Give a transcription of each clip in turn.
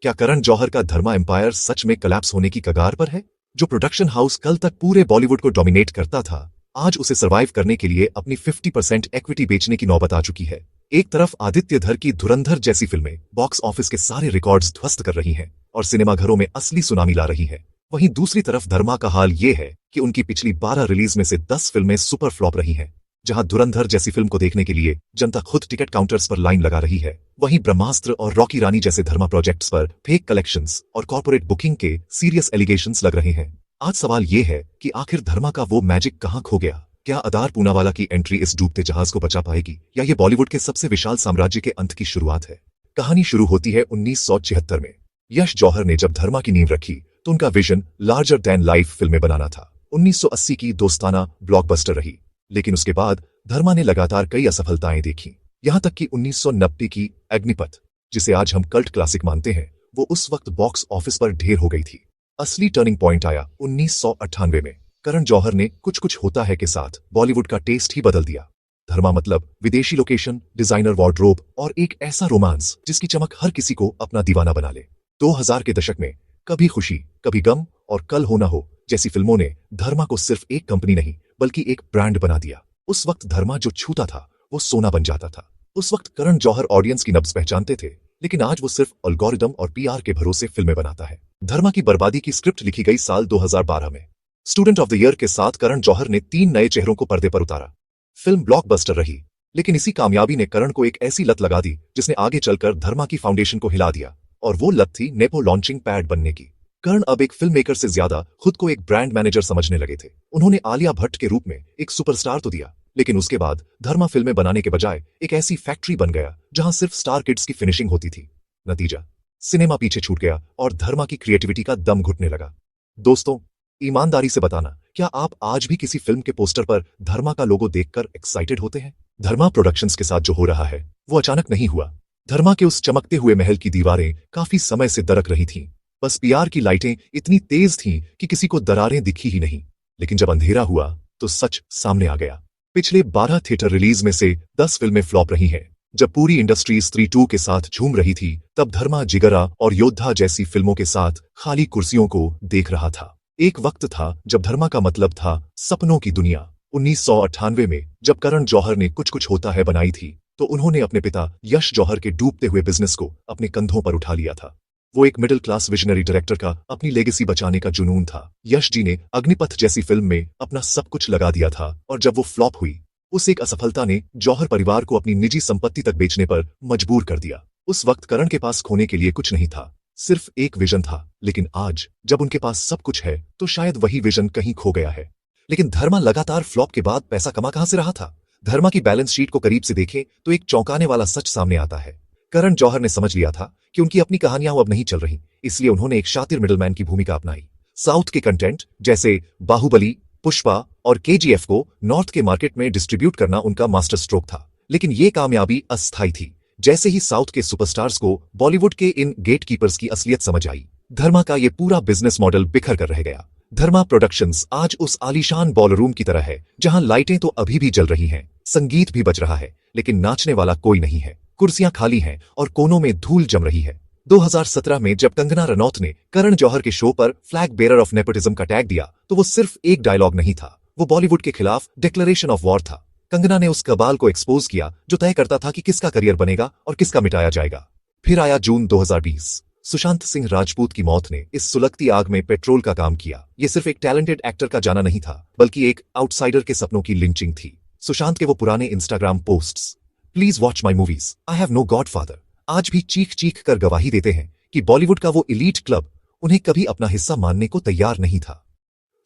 क्या करण जौहर का धर्मा एम्पायर सच में कोलैप्स होने की कगार पर है? जो प्रोडक्शन हाउस कल तक पूरे बॉलीवुड को डोमिनेट करता था, आज उसे सर्वाइव करने के लिए अपनी 50% इक्विटी बेचने की नौबत आ चुकी है। एक तरफ आदित्य धर की धुरंधर जैसी फिल्में बॉक्स ऑफिस के सारे रिकॉर्ड्स ध्वस्त कर रही हैं और सिनेमाघरों में असली सुनामी ला रही है। वहीं दूसरी तरफ धर्मा का हाल ये है कि उनकी पिछली 12 रिलीज में से 10 फिल्में सुपर फ्लॉप रही हैं। जहां धुरंधर जैसी फिल्म को देखने के लिए जनता खुद टिकट काउंटर्स पर लाइन लगा रही है, वहीं ब्रह्मास्त्र और रॉकी रानी जैसे धर्मा प्रोजेक्ट्स पर फेक कलेक्शंस और कॉर्पोरेट बुकिंग के सीरियस एलिगेशंस लग रहे हैं। आज सवाल ये है कि आखिर धर्मा का वो मैजिक कहां खो गया? क्या अदार पूनावाला की एंट्री इस डूबते जहाज को बचा पाएगी, या ये बॉलीवुड के सबसे विशाल साम्राज्य के अंत की शुरुआत है? कहानी शुरू होती है 1976 में। यश जौहर ने जब धर्मा की नींव रखी तो उनका विजन लार्जर देन लाइफ फिल्में बनाना था। 1980 की दोस्ताना ब्लॉकबस्टर रही, लेकिन उसके बाद धर्मा ने लगातार कई असफलताएं देखी। यहां तक कि 1990 की अग्निपथ, जिसे आज हम कल्ट क्लासिक मानते हैं, वो उस वक्त बॉक्स ऑफिस पर ढेर हो गई थी। असली टर्निंग पॉइंट आया 1998 में। करण जौहर ने कुछ कुछ होता है के साथ बॉलीवुड का टेस्ट ही बदल दिया। धर्मा मतलब विदेशी लोकेशन, डिजाइनर वार्डरोब और एक ऐसा रोमांस जिसकी चमक हर किसी को अपना दीवाना बना ले। 2000 के दशक में कभी खुशी कभी गम और कल हो ना हो जैसी फिल्मों ने धर्मा को सिर्फ एक कंपनी नहीं बल्कि एक ब्रांड बना दिया। उस वक्त धर्मा जो छूता था वो सोना बन जाता था। उस वक्त करण जौहर ऑडियंस की नब्ज पहचानते थे, लेकिन आज वो सिर्फ एल्गोरिदम और पीआर के भरोसे फिल्में बनाता है। धर्मा की बर्बादी की स्क्रिप्ट लिखी गई साल 2012 में। स्टूडेंट ऑफ द ईयर के साथ करण जौहर ने 3 नए चेहरों को पर्दे पर उतारा। फिल्म ब्लॉकबस्टर रही, लेकिन इसी कामयाबी ने करण को एक ऐसी लत लगा दी जिसने आगे चलकर धर्मा की फाउंडेशन को हिला दिया, और वो लत थी नेपो लॉन्चिंग पैड बनने की। करण अब एक फिल्म मेकर से ज्यादा खुद को एक ब्रांड मैनेजर समझने लगे थे। उन्होंने आलिया भट्ट के रूप में एक सुपरस्टार तो दिया, लेकिन उसके बाद धर्मा फिल्में बनाने के बजाय एक ऐसी फैक्ट्री बन गया जहां सिर्फ स्टार किड्स की फिनिशिंग होती थी। नतीजा, सिनेमा पीछे छूट गया और धर्मा की क्रिएटिविटी का दम घुटने लगा। दोस्तों, ईमानदारी से बताना, क्या आप आज भी किसी फिल्म के पोस्टर पर धर्मा का लोगो देखकर एक्साइटेड होते हैं? धर्मा प्रोडक्शंस के साथ जो हो रहा है वो अचानक नहीं हुआ। धर्मा के उस चमकते हुए महल की दीवारें काफी समय से दरक रही थीं। बस पीआर की लाइटें इतनी तेज थीं कि किसी को दरारें दिखी ही नहीं। लेकिन जब अंधेरा हुआ तो सच सामने आ गया। पिछले 12 थिएटर रिलीज में से 10 फिल्में फ्लॉप रही हैं। जब पूरी इंडस्ट्री स्त्री 2 के साथ झूम रही थी, तब धर्मा जिगरा और योद्धा जैसी फिल्मों के साथ खाली कुर्सियों को देख रहा था। एक वक्त था जब धर्मा का मतलब था सपनों की दुनिया। 1998 में जब करण जौहर ने कुछ कुछ होता है बनाई थी, तो उन्होंने अपने पिता यश जौहर के डूबते हुए बिजनेस को अपने कंधों पर उठा लिया था। वो एक मिडिल क्लास विजनरी डायरेक्टर का अपनी लेगेसी बचाने का जुनून था। यश जी ने अग्निपथ जैसी फिल्म में अपना सब कुछ लगा दिया था, और जब वो फ्लॉप हुई, उस एक असफलता ने जौहर परिवार को अपनी निजी संपत्ति तक बेचने पर मजबूर कर दिया। उस वक्त करण के पास खोने के लिए कुछ नहीं था, सिर्फ एक विजन था। लेकिन आज जब उनके पास सब कुछ है, तो शायद वही विजन कहीं खो गया है। लेकिन धर्मा लगातार फ्लॉप के बाद पैसा कमा कहां से रहा था? धर्मा की बैलेंस शीट को करीब से देखें तो एक चौंकाने वाला सच सामने आता है। करण जौहर ने समझ लिया था कि उनकी अपनी कहानियां अब नहीं चल रही, इसलिए उन्होंने एक शातिर मिडलमैन की भूमिका अपनाई। साउथ के कंटेंट जैसे बाहुबली, पुष्पा और केजीएफ को नॉर्थ के मार्केट में डिस्ट्रीब्यूट करना उनका मास्टर स्ट्रोक था। लेकिन ये कामयाबी अस्थायी थी। जैसे ही साउथ के सुपरस्टार्स को बॉलीवुड के इन गेटकीपर्स की असलियत समझ आई, धर्मा का ये पूरा बिजनेस मॉडल बिखर कर रह गया। धर्मा प्रोडक्शंस आज उस आलीशान बॉलरूम की तरह है, जहां लाइटें तो अभी भी जल रही हैं, संगीत भी बज रहा है, लेकिन नाचने वाला कोई नहीं है। कुर्सियां खाली हैं और कोनों में धूल जम रही है। 2017 में जब कंगना रनौत ने करण जौहर के शो पर फ्लैग बेरर ऑफ नेपोटिज्म का टैग दिया, तो वो सिर्फ एक डायलॉग नहीं था, वो बॉलीवुड के खिलाफ डिक्लेरेशन ऑफ वॉर था। कंगना ने उस कबाल को एक्सपोज किया जो तय करता था कि किसका करियर बनेगा और किसका मिटाया जाएगा। फिर आया जून 2020। सुशांत सिंह राजपूत की मौत ने इस सुलगती आग में पेट्रोल का काम किया। ये सिर्फ एक टैलेंटेड एक्टर का जाना नहीं था, बल्कि एक आउटसाइडर के सपनों की लिंचिंग थी। सुशांत के वो पुराने Instagram posts, please watch my movies, I have no godfather, आज भी चीख चीख कर गवाही देते हैं कि बॉलीवुड का वो इलीट क्लब उन्हें कभी अपना हिस्सा मानने को तैयार नहीं था।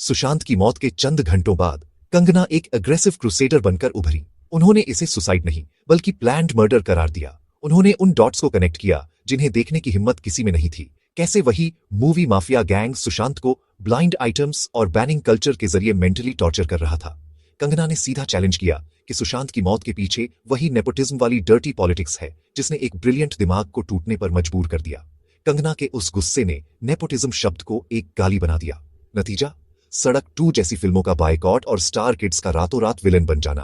सुशांत की मौत के चंद घंटों बाद कंगना एक अग्रेसिव क्रूसेडर बनकर उभरी। उन्होंने इसे सुसाइड नहीं बल्कि प्लान्ड मर्डर करार दिया। उन्होंने उन डॉट्स को कनेक्ट किया जिन्हें देखने की हिम्मत किसी में नहीं थी। कैसे वही मूवी माफिया गैंग सुशांत को ब्लाइंड आइटम्स और बैनिंग कल्चर के जरिए मेंटली टॉर्चर कर रहा था। कंगना ने सीधा चैलेंज किया कि सुशांत की मौत के पीछे वही नेपोटिज्म वाली डर्टी पॉलिटिक्स है जिसने एक ब्रिलियंट दिमाग को टूटने पर मजबूर कर दिया। कंगना के उस गुस्से ने नेपोटिज्म शब्द को एक गाली बना दिया। नतीजा, सड़क 2 जैसी फिल्मों का बायकॉट और स्टार किड्स का रातों रात विलेन बन जाना।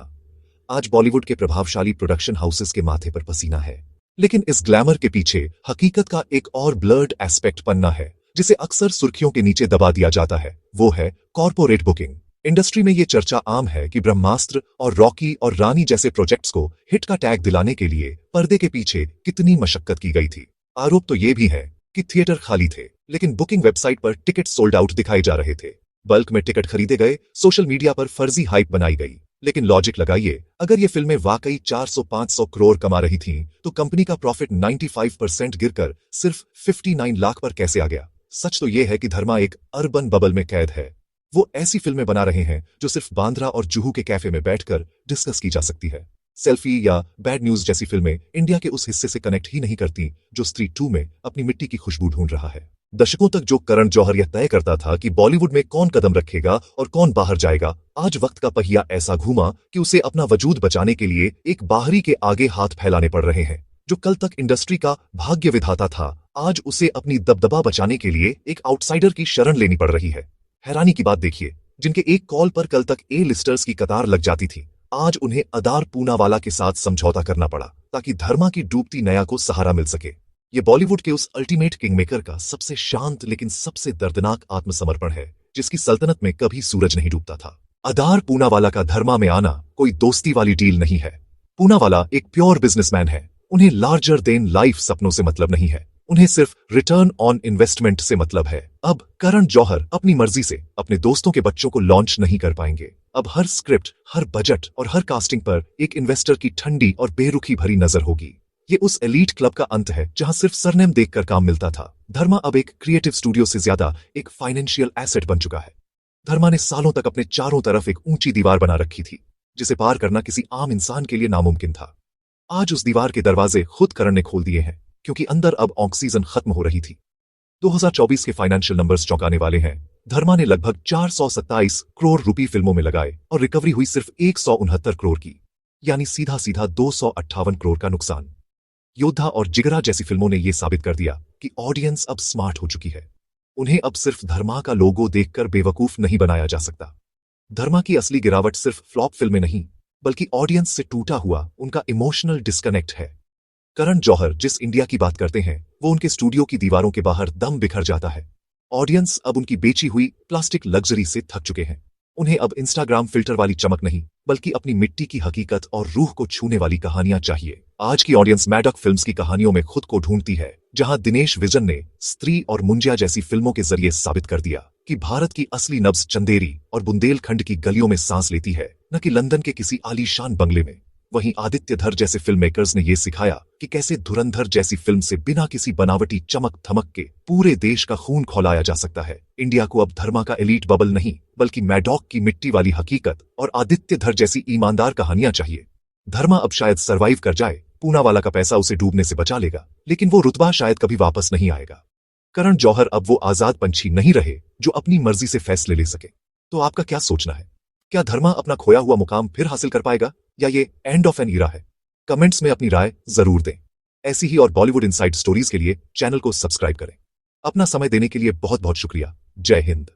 आज बॉलीवुड के प्रभावशाली प्रोडक्शन हाउसेस के माथे पर पसीना है। लेकिन इस ग्लैमर के पीछे हकीकत का एक और ब्लर्ड एस्पेक्ट पन्ना है जिसे अक्सर सुर्खियों के नीचे दबा दिया जाता है। वो है कॉर्पोरेट बुकिंग। इंडस्ट्री में ये चर्चा आम है कि ब्रह्मास्त्र और रॉकी और रानी जैसे प्रोजेक्ट्स को हिट का टैग दिलाने के लिए पर्दे के पीछे कितनी मशक्कत की गई थी। आरोप तो ये भी है कि थिएटर खाली थे, लेकिन बुकिंग वेबसाइट पर टिकट सोल्ड आउट दिखाए जा रहे थे। बल्क में टिकट खरीदे गए, सोशल मीडिया पर फर्जी हाइप बनाई गई। लेकिन लॉजिक लगाइए, अगर ये फिल्में वाकई 400-500 करोड़ कमा रही थीं, तो कंपनी का प्रॉफिट 95% गिरकर सिर्फ 59 लाख पर कैसे आ गया? सच तो यह है कि धर्मा एक अर्बन बबल में कैद है। वो ऐसी फिल्में बना रहे हैं जो सिर्फ बांद्रा और जुहू के कैफे में बैठकर डिस्कस की जा सकती है। सेल्फी या बैड न्यूज जैसी फिल्में इंडिया के उस हिस्से से कनेक्ट ही नहीं करती जो स्त्री 2 में अपनी मिट्टी की खुशबू ढूंढ रहा है। दशकों तक जो करण जौहर यह तय करता था कि बॉलीवुड में कौन कदम रखेगा और कौन बाहर जाएगा, आज वक्त का पहिया ऐसा घूमा कि उसे अपना वजूद बचाने के लिए एक बाहरी के आगे हाथ फैलाने पड़ रहे हैं। जो कल तक इंडस्ट्री का भाग्य विधाता था, आज उसे अपनी दबदबा बचाने के लिए एक आउटसाइडर की शरण लेनी पड़ रही है। हैरानी की बात देखिए, जिनके एक कॉल पर कल तक ए लिस्टर्स की कतार लग जाती थी, आज उन्हें अदार पूनावाला के साथ समझौता करना पड़ा ताकि धर्मा की डूबती नया को सहारा मिल सके। ये बॉलीवुड के उस अल्टीमेट किंगमेकर का सबसे शांत लेकिन सबसे दर्दनाक आत्मसमर्पण है जिसकी सल्तनत में कभी सूरज नहीं डूबता था। अदार पूनावाला का धर्मा में आना कोई दोस्ती वाली डील नहीं है। पूनावाला एक प्योर बिजनेसमैन है। उन्हें लार्जर देन लाइफ सपनों से मतलब नहीं है, उन्हें सिर्फ रिटर्न ऑन इन्वेस्टमेंट से मतलब है। अब करण जौहर अपनी मर्जी से अपने दोस्तों के बच्चों को लॉन्च नहीं कर पाएंगे। अब हर स्क्रिप्ट, हर बजट और हर कास्टिंग पर एक इन्वेस्टर की ठंडी और बेरुखी भरी नजर होगी। ये उस एलीट क्लब का अंत है जहां सिर्फ सरनेम देखकर काम मिलता था। धर्मा अब एक क्रिएटिव स्टूडियो से ज्यादा एक फाइनेंशियल एसेट बन चुका है। धर्मा ने सालों तक अपने चारों तरफ एक ऊंची दीवार बना रखी थी जिसे पार करना किसी आम इंसान के लिए नामुमकिन था। आज उस दीवार के दरवाजे खुद करण ने खोल दिए हैं, क्योंकि अंदर अब ऑक्सीजन खत्म हो रही थी। 2024 के फाइनेंशियल नंबर्स चौंकाने वाले हैं। धर्मा ने लगभग 427 करोड़ रुपए फिल्मों में लगाए और रिकवरी हुई सिर्फ 169 करोड़ की, यानी सीधा सीधा 258 करोड़ का नुकसान। योद्धा और जिगरा जैसी फिल्मों ने यह साबित कर दिया कि ऑडियंस अब स्मार्ट हो चुकी है। उन्हें अब सिर्फ धर्मा का लोगो देखकर बेवकूफ नहीं बनाया जा सकता। धर्मा की असली गिरावट सिर्फ फ्लॉप फिल्में नहीं, बल्कि ऑडियंस से टूटा हुआ उनका इमोशनल डिस्कनेक्ट है। करण जौहर जिस इंडिया की बात करते हैं, वो उनके स्टूडियो की दीवारों के बाहर दम बिखर जाता है। ऑडियंस अब उनकी बेची हुई प्लास्टिक लग्जरी से थक चुके हैं। उन्हें अब इंस्टाग्राम फिल्टर वाली चमक नहीं, बल्कि अपनी मिट्टी की हकीकत और रूह को छूने वाली कहानियां चाहिए। आज की ऑडियंस मैडॉक फिल्म्स की कहानियों में खुद को ढूंढती है, जहां दिनेश विजन ने स्त्री और मुंजिया जैसी फिल्मों के जरिए साबित कर दिया कि भारत की असली नब्ज चंदेरी और बुंदेलखंड की गलियों में सांस लेती है, न कि लंदन के किसी आलीशान बंगले में। वहीं आदित्य धर जैसे फिल्म मेकर्स ने यह सिखाया कि कैसे धुरंधर जैसी फिल्म से बिना किसी बनावटी चमक धमक के पूरे देश का खून खौलाया जा सकता है। इंडिया को अब धर्मा का एलीट बबल नहीं, बल्कि मैडॉक की मिट्टी वाली हकीकत और आदित्य धर जैसी ईमानदार कहानियां चाहिए। धर्मा अब शायद सरवाइव कर जाए, पूनावाला का पैसा उसे डूबने से बचा लेगा, लेकिन वो रुतबा शायद कभी वापस नहीं आएगा। करण जौहर अब वो आजाद पंछी नहीं रहे जो अपनी मर्जी से फैसले ले सके। तो आपका क्या सोचना है? क्या धर्मा अपना खोया हुआ मुकाम फिर हासिल कर पाएगा, या ये एंड ऑफ एन ईरा है? कमेंट्स में अपनी राय जरूर दें। ऐसी ही और बॉलीवुड इनसाइड स्टोरीज के लिए चैनल को सब्सक्राइब करें। अपना समय देने के लिए बहुत बहुत शुक्रिया। जय हिंद।